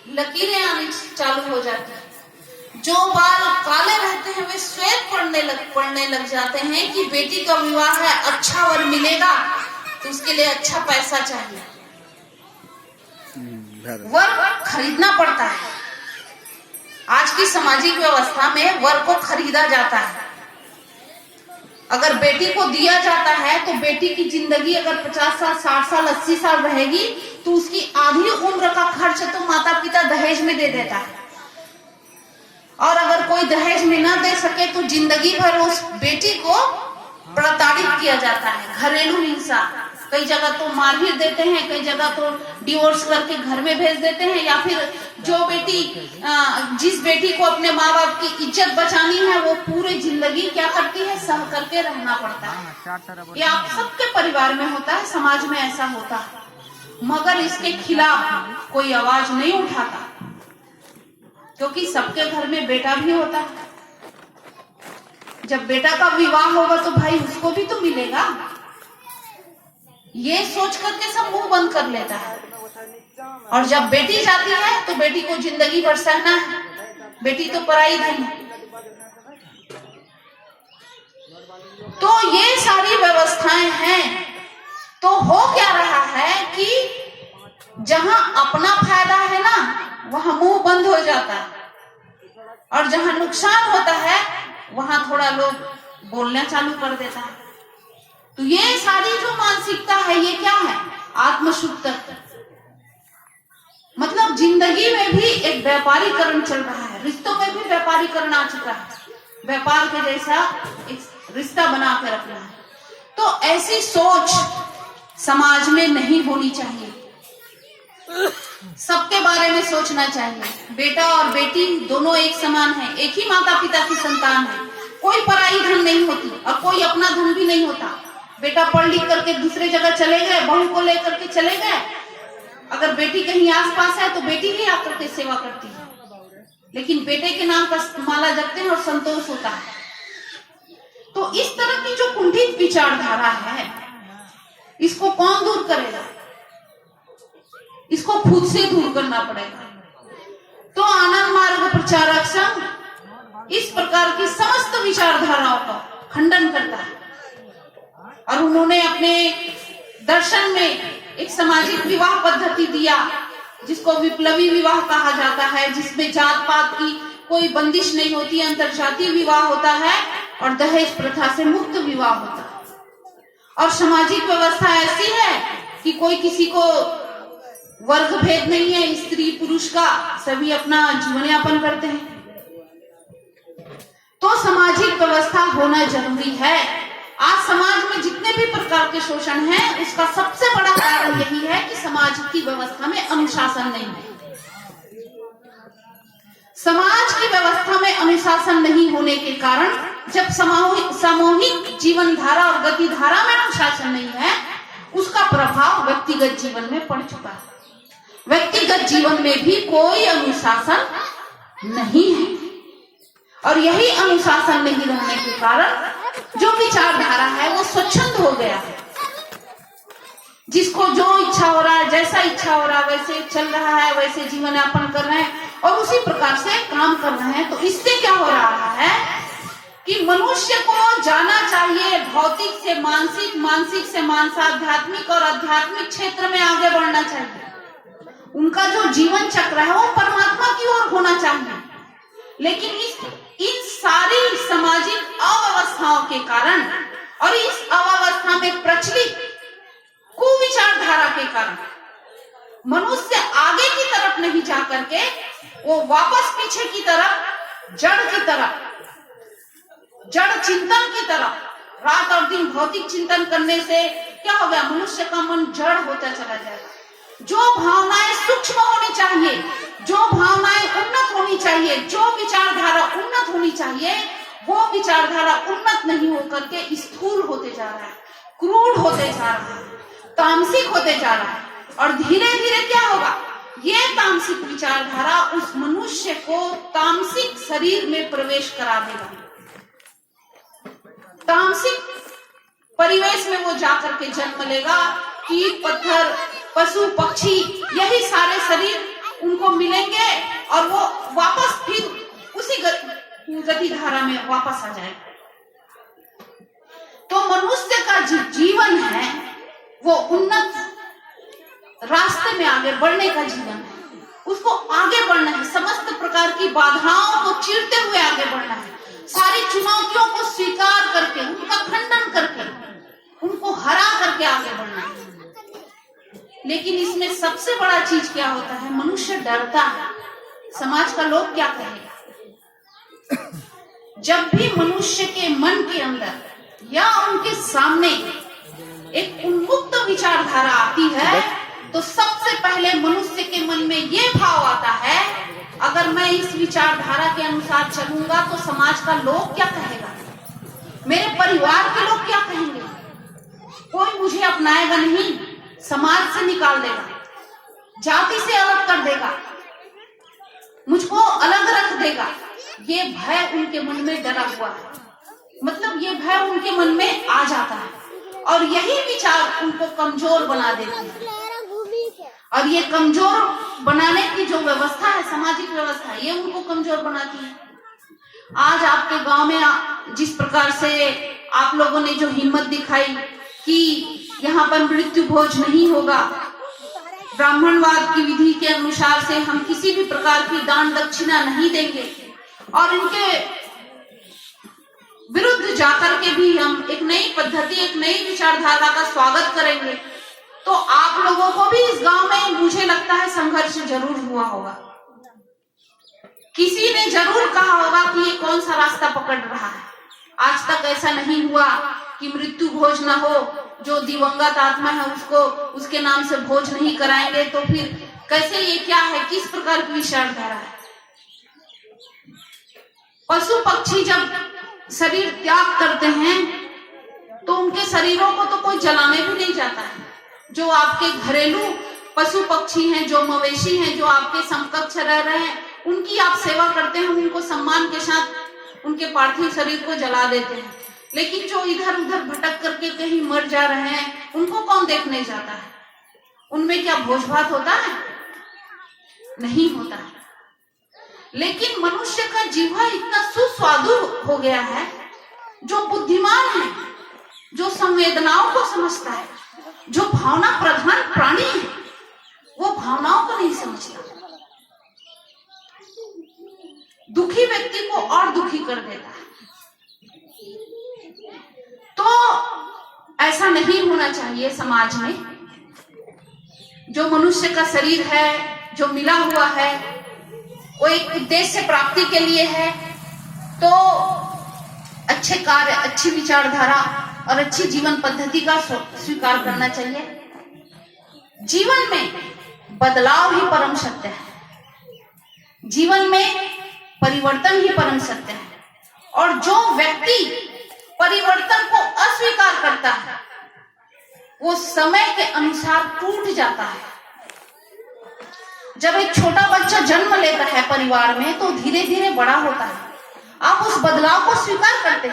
लकीरें आनी चालू हो जाती है। जो बाल काले रहते हैं वे श्वेत पड़ने लग जाते हैं कि बेटी का विवाह है, अच्छा वर मिलेगा तो उसके लिए अच्छा पैसा चाहिए, वर खरीदना पड़ता है। आज की सामाजिक व्यवस्था में वर को खरीदा जाता है। अगर बेटी को दिया जाता है तो बेटी की जिंदगी अगर 50 साल 60 साल 80 साल रहेगी तो उसकी आधी उम्र का खर्च तो माता पिता दहेज में दे देता है। और अगर कोई दहेज में ना दे सके तो जिंदगी भर उस बेटी को प्रताड़ित किया जाता है। घरेलू हिंसा, कई जगह तो मार भी देते हैं, कई जगह तो डिवोर्स करके घर में भेज देते हैं, या फिर जो बेटी जिस बेटी को अपने माँ बाप की इज्जत बचानी है वो पूरी जिंदगी क्या करती है, सह करके रहना पड़ता है। ये आप सबके परिवार में होता है, समाज में ऐसा होता है, मगर इसके खिलाफ कोई आवाज नहीं उठाता, क्योंकि सबके घर में बेटा भी होता है। जब बेटा का विवाह होगा तो भाई उसको भी तो मिलेगा, ये सोच करके सब मुंह बंद कर लेता है। और जब बेटी जाती है तो बेटी को जिंदगी भर सहना है, बेटी तो पराई धन है। तो ये सारी व्यवस्थाएं हैं। तो हो क्या रहा है कि जहां अपना फायदा है ना वहां मुंह बंद हो जाता है, और जहां नुकसान होता है वहां थोड़ा लोग बोलना चालू कर देता है। तो ये सारी जो मानसिकता है ये क्या है, आत्मसुख तत्व। मतलब जिंदगी में भी एक व्यापारीकरण चल रहा है, रिश्तों में भी व्यापारीकरण आ चुका है, व्यापार के जैसा एक रिश्ता बना के रखना है। तो ऐसी सोच समाज में नहीं होनी चाहिए। सबके बारे में सोचना चाहिए। बेटा और बेटी दोनों एक समान है, एक ही माता पिता की संतान है, कोई पराई धन नहीं होती और कोई अपना धन भी नहीं होता। बेटा पढ़ लिख करके दूसरे जगह चले गए, बहू को लेकर के चले गए, अगर बेटी कहीं आसपास है तो बेटी ही आकर के सेवा करती है, लेकिन बेटे के नाम का माला जपते हैं और संतोष होता है। तो इस तरह की जो कुंठित विचारधारा है इसको कौन दूर करेगा, इसको खुद से दूर करना पड़ेगा। तो आनंद मार्ग प्रचारक संघ इस प्रकार की समस्त विचारधाराओं का खंडन करता है, और उन्होंने अपने दर्शन में एक सामाजिक विवाह पद्धति दिया जिसको विप्लवी विवाह कहा जाता है, जिसमें जात पात की कोई बंदिश नहीं होती, अंतरजातीय विवाह होता है और दहेज प्रथा से मुक्त विवाह होता है। और सामाजिक व्यवस्था ऐसी है कि कोई किसी को वर्ग भेद नहीं है, स्त्री पुरुष का, सभी अपना जीवन यापन करते हैं। तो सामाजिक व्यवस्था होना जरूरी है। आज समाज में जितने भी प्रकार के शोषण हैं उसका सबसे बड़ा कारण यही है कि समाज की व्यवस्था में अनुशासन नहीं है। समाज की व्यवस्था में अनुशासन नहीं होने के कारण जब सामूहिक जीवन धारा और गति धारा में अनुशासन नहीं है उसका प्रभाव व्यक्तिगत जीवन में पड़ चुका है। व्यक्तिगत जीवन में भी कोई अनुशासन नहीं है, और यही अनुशासन नहीं रहने के कारण जो विचारधारा है वो स्वच्छंद हो गया है। जिसको जो इच्छा हो रहा है, जैसा इच्छा हो रहा है वैसे चल रहा है, वैसे जीवन यापन कर रहे हैं और उसी प्रकार से काम कर रहे हैं। तो इससे क्या हो रहा है कि मनुष्य को जाना चाहिए भौतिक से मानसिक, मानसिक से मानसाध्यात्मिक और आध्यात्मिक क्षेत्र में आगे बढ़ना चाहिए। उनका जो जीवन चक्र है वो परमात्मा की ओर होना चाहिए। लेकिन इन सारी सामाजिक अव्यवस्थाओं के कारण और इस अव्यवस्था में प्रचलित कुविचारधारा के कारण मनुष्य आगे की तरफ नहीं जा करके वो वापस पीछे की तरफ, जड़ की तरफ, जड़ चिंतन की तरफ, रात और दिन भौतिक चिंतन करने से क्या हो गया, मनुष्य का मन जड़ होता चला जाएगा। जो भावनाएं सूक्ष्म होनी चाहिए, जो भावनाएं उन्नत होनी चाहिए, जो विचारधारा उन्नत होनी चाहिए, वो विचारधारा उन्नत नहीं होकर के स्थूल होते जा रहा है, क्रूर होते जा रहा है, तामसिक होते जा रहा है। और धीरे धीरे क्या होगा, ये तामसिक विचारधारा उस मनुष्य को तामसिक शरीर में प्रवेश करा देगा। तामसिक परिवेश में वो जाकर के जन्म लेगा। कीट पत्थर, पशु पक्षी, यही सारे शरीर उनको मिलेंगे वापस आ जाएगा। तो मनुष्य का जीवन है वो उन्नत रास्ते में आगे बढ़ने का जीवन है। उसको आगे बढ़ना है, समस्त प्रकार की बाधाओं को चीरते हुए आगे बढ़ना है, सारी चुनौतियों को स्वीकार करके, उनका खंडन करके, उनको हरा करके आगे बढ़ना है। लेकिन इसमें सबसे बड़ा चीज क्या होता है, मनुष्य डरता है, समाज का लोग क्या कहेगा। जब भी मनुष्य के मन के अंदर या उनके सामने एक उन्मुक्त विचारधारा आती है तो सबसे पहले मनुष्य के मन में ये भाव आता है, अगर मैं इस विचारधारा के अनुसार चलूंगा तो समाज का लोग क्या कहेगा, मेरे परिवार के लोग क्या कहेंगे, कोई मुझे अपनाएगा नहीं, समाज से निकाल देगा, जाति से अलग कर देगा, मुझको अलग रख देगा। ये भय उनके मन में डरा हुआ है, मतलब ये भय उनके मन में आ जाता है और यही विचार उनको कमजोर बना देते हैं। और ये कमजोर बनाने की जो व्यवस्था है, सामाजिक व्यवस्था, ये उनको कमजोर बनाती है। आज आपके गांव में जिस प्रकार से आप लोगों ने जो हिम्मत दिखाई कि यहाँ पर मृत्यु भोज नहीं होगा, ब्राह्मणवाद की विधि के अनुसार से हम किसी भी प्रकार की दान दक्षिणा नहीं देंगे और इनके विरुद्ध जाकर के भी हम एक नई पद्धति, एक नई विचारधारा का स्वागत करेंगे, तो आप लोगों को भी इस गांव में मुझे लगता है संघर्ष जरूर हुआ होगा। किसी ने जरूर कहा होगा कि ये कौन सा रास्ता पकड़ रहा है। आज तक ऐसा नहीं हुआ कि मृत्यु भोज न हो, जो दिवंगत आत्मा है उसको उसके नाम से भोज नहीं कराएंगे, तो फिर कैसे, ये क्या है, किस प्रकार की विचारधारा है। पशु पक्षी जब शरीर त्याग करते हैं तो उनके शरीरों को तो कोई जलाने भी नहीं जाता है। जो आपके घरेलू पशु पक्षी हैं, जो मवेशी हैं, जो आपके समकक्ष रह रहे हैं, उनकी आप सेवा करते हैं, उनको सम्मान के साथ उनके पार्थिव शरीर को जला देते हैं। लेकिन जो इधर उधर भटक करके कहीं मर जा रहे हैं, उनको कौन देखने जाता है? उनमें क्या भोज भात होता है? नहीं होता है। लेकिन मनुष्य का जीवा इतना सुस्वादु हो गया है, जो बुद्धिमान है, जो संवेदनाओं को समझता है, जो भावना प्रधान प्राणी है, वो भावनाओं को नहीं समझता, दुखी व्यक्ति को और दुखी कर देता है। तो ऐसा नहीं होना चाहिए समाज में। जो मनुष्य का शरीर है, जो मिला हुआ है, वो एक उद्देश्य प्राप्ति के लिए है, तो अच्छे कार्य, अच्छी विचारधारा और अच्छी जीवन पद्धति का स्वीकार करना चाहिए। जीवन में बदलाव ही परम सत्य है, जीवन में परिवर्तन ही परम सत्य है। और जो व्यक्ति परिवर्तन को अस्वीकार करता है वो समय के अनुसार टूट जाता है। जब एक छोटा बच्चा जन्म लेता है परिवार में तो धीरे धीरे बड़ा होता है। आप उस बदलाव को स्वीकार करते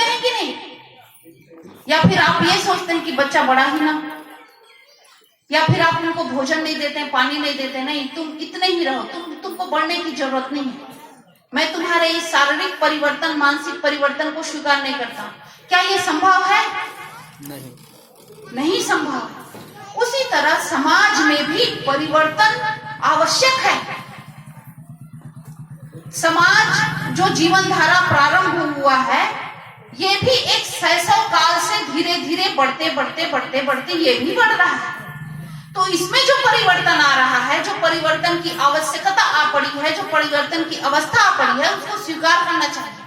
हैं कि नहीं? या फिर आप ये सोचते हैं कि बच्चा बड़ा ही ना, या फिर आप उनको भोजन नहीं देते हैं, पानी नहीं देते, नहीं तुम इतने ही रहो, तुमको बढ़ने की जरूरत नहीं है, मैं तुम्हारे इस शारीरिक परिवर्तन, मानसिक परिवर्तन को स्वीकार नहीं करता। क्या ये संभव है? नहीं संभव है। उसी तरह समाज में भी परिवर्तन आवश्यक है। समाज जो जीवन धारा प्रारंभ हुआ है, ये भी एक शैशव काल से धीरे धीरे बढ़ते ये भी बढ़ रहा है। तो इसमें जो परिवर्तन आ रहा है, जो परिवर्तन की आवश्यकता आ पड़ी है, जो परिवर्तन की अवस्था आ पड़ी है, उसको स्वीकार करना चाहिए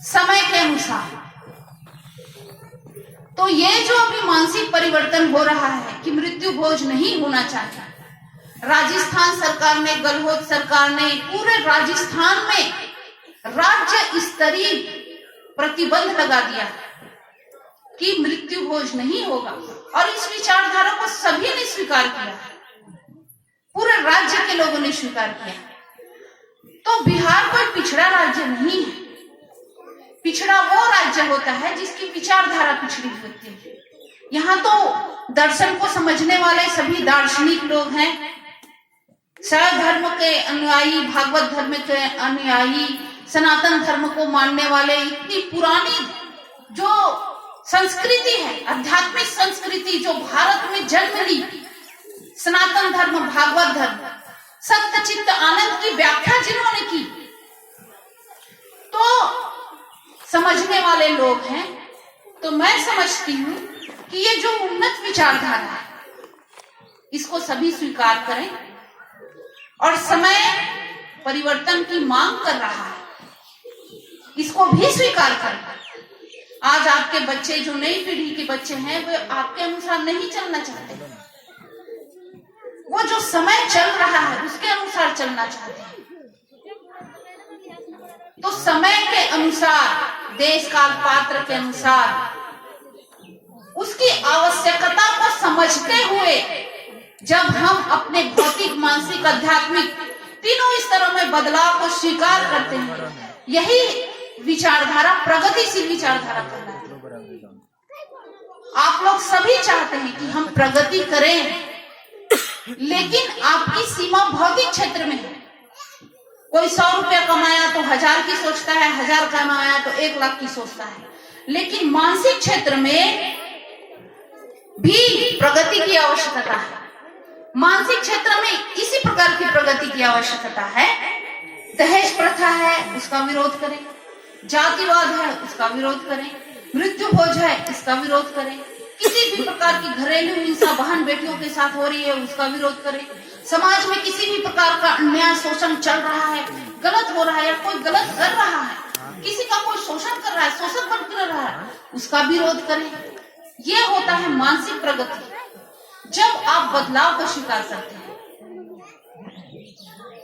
समय के अनुसार। तो ये जो अभी मानसिक परिवर्तन हो रहा है कि मृत्यु भोज नहीं होना चाहिए, राजस्थान सरकार ने, गहलोत सरकार ने पूरे राजस्थान में राज्य स्तरीय प्रतिबंध लगा दिया कि मृत्यु भोज नहीं होगा, और इस विचारधारा को सभी ने स्वीकार किया, पूरे राज्य के लोगों ने स्वीकार किया। तो बिहार कोई पिछड़ा राज्य नहीं है। पिछड़ा वो राज्य होता है जिसकी विचारधारा पिछड़ी होती है। यहाँ तो दर्शन को समझने वाले सभी दार्शनिक लोग हैं, शैव धर्म के अनुयायी, भागवत धर्म के अनुयायी, सनातन धर्म को मानने वाले, इतनी पुरानी जो संस्कृति है, आध्यात्मिक संस्कृति जो भारत में जन्म ली, सनातन धर्म, भागवत धर्म, सत्य चित्त आनंद की व्याख्या जिन्होंने की, तो समझने वाले लोग हैं। तो मैं समझती हूँ कि ये जो उन्नत विचारधारा है, इसको सभी स्वीकार करें, और समय परिवर्तन की मांग कर रहा है, इसको भी स्वीकार करें। आज आपके बच्चे, जो नई पीढ़ी के बच्चे हैं, वे आपके अनुसार नहीं चलना चाहते, वो जो समय चल रहा है उसके अनुसार चलना चाहते हैं। तो समय के अनुसार, देश काल पात्र के अनुसार, उसकी आवश्यकता को समझते हुए जब हम अपने भौतिक, मानसिक, आध्यात्मिक तीनों स्तरों में बदलाव को स्वीकार करते हैं, यही विचारधारा प्रगतिशील विचारधारा कहलाती है। आप लोग सभी चाहते हैं कि हम प्रगति करें, लेकिन आपकी सीमा भौतिक क्षेत्र में है। कोई 100 रुपया कमाया तो 1000 की सोचता है, 1000 कमाया तो 1 लाख की सोचता है। लेकिन मानसिक क्षेत्र में भी प्रगति की आवश्यकता है। मानसिक क्षेत्र में इसी प्रकार की प्रगति की आवश्यकता है। दहेज प्रथा है, उसका विरोध करें। जातिवाद है, उसका विरोध करें। मृत्यु भोज है, इसका विरोध करें। किसी भी प्रकार की घरेलू हिंसा बहन बेटियों के साथ हो रही है, उसका विरोध करें। समाज में किसी भी प्रकार का अन्याय, शोषण चल रहा है, गलत हो रहा है, या कोई गलत कर रहा है, किसी का कोई शोषण कर रहा है, शोषण बन कर रहा है, उसका विरोध करें। ये होता है मानसिक प्रगति, जब आप बदलाव को स्वीकार करते हैं।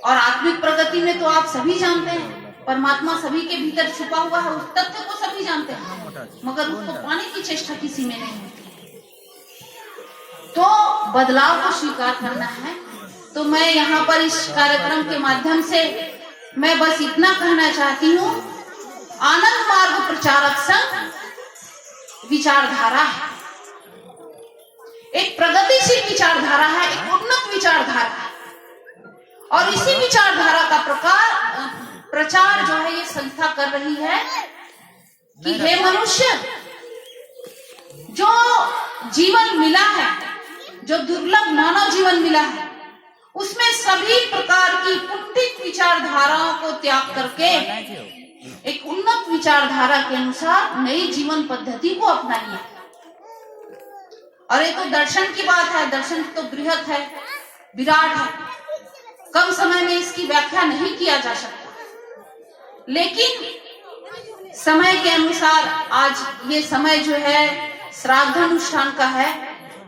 और आत्मिक प्रगति में तो आप सभी जानते हैं, परमात्मा सभी के भीतर छुपा हुआ है, उस तथ्य को सभी जानते हैं, मगर उसको पाने की चेष्टा किसी में नहीं होती। तो बदलाव को स्वीकार करना है। तो मैं यहाँ पर इस कार्यक्रम के माध्यम से मैं बस इतना कहना चाहती हूँ, आनंद मार्ग प्रचारक संघ विचारधारा है, एक प्रगतिशील विचारधारा है, एक उन्नत विचारधारा है। और इसी विचारधारा का प्रचार जो है ये संस्था कर रही है कि हे मनुष्य, जो जीवन मिला है, जो दुर्लभ मानव जीवन मिला है, उसमें सभी प्रकार की कुंठित विचारधाराओं को त्याग करके एक उन्नत विचारधारा के अनुसार नई जीवन पद्धति को अपनाइए। और ये तो दर्शन की बात है, दर्शन तो बृहत है, विराट है, कम समय में इसकी व्याख्या नहीं किया जा सकता। लेकिन समय के अनुसार आज ये समय जो है श्राद्ध अनुष्ठान का है,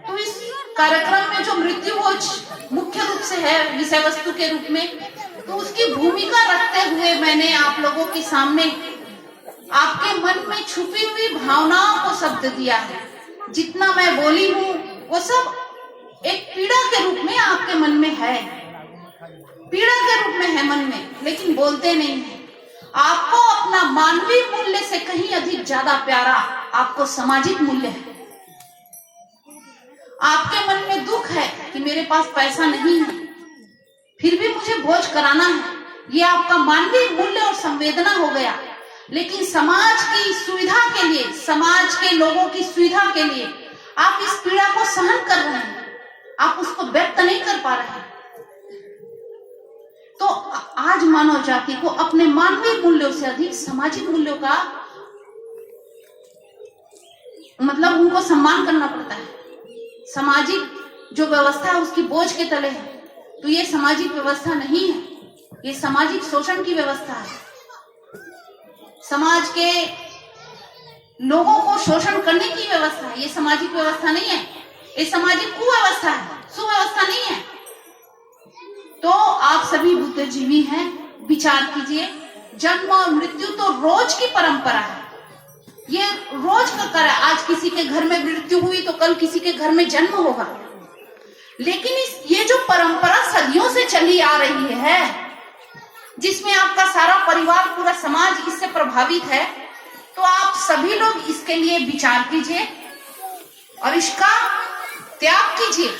तो इस कार्यक्रम में जो मृत्यु भोज मुख्य रूप से है विषय वस्तु के रूप में, तो उसकी भूमिका रखते हुए मैंने आप लोगों के सामने आपके मन में छुपी हुई भावनाओं को शब्द दिया है। जितना मैं बोली हूँ वो सब एक पीड़ा के रूप में आपके मन में है, पीड़ा के रूप में है मन में, लेकिन बोलते नहीं है। आपको अपना मानवीय मूल्य से कहीं अधिक ज्यादा प्यारा आपको सामाजिक मूल्य है। आपके मन में दुख है कि मेरे पास पैसा नहीं है, फिर भी मुझे भोज कराना है, ये आपका मानवीय मूल्य और संवेदना हो गया। लेकिन समाज की सुविधा के लिए, समाज के लोगों की सुविधा के लिए आप इस पीड़ा को सहन कर रहे हैं, आप उसको व्यक्त नहीं कर पा रहे हैं। तो आज मानव जाति को अपने मानवीय मूल्यों से अधिक सामाजिक मूल्यों का मतलब उनको सम्मान करना पड़ता है। सामाजिक जो व्यवस्था है उसकी बोझ के तले है, तो ये सामाजिक व्यवस्था नहीं है, ये सामाजिक शोषण की व्यवस्था है। समाज के लोगों को शोषण करने की व्यवस्था है, ये सामाजिक व्यवस्था नहीं है, ये सामाजिक कुव्यवस्था है, सुव्यवस्था नहीं है। तो आप सभी बुद्धिजीवी हैं, विचार कीजिए। जन्म और मृत्यु तो रोज की परंपरा है, ये रोज का कर है। आज किसी के घर में मृत्यु हुई तो कल किसी के घर में जन्म होगा। लेकिन ये जो परंपरा सदियों से चली आ रही है, जिसमें आपका सारा परिवार, पूरा समाज इससे प्रभावित है, तो आप सभी लोग इसके लिए विचार कीजिए और इसका त्याग कीजिए।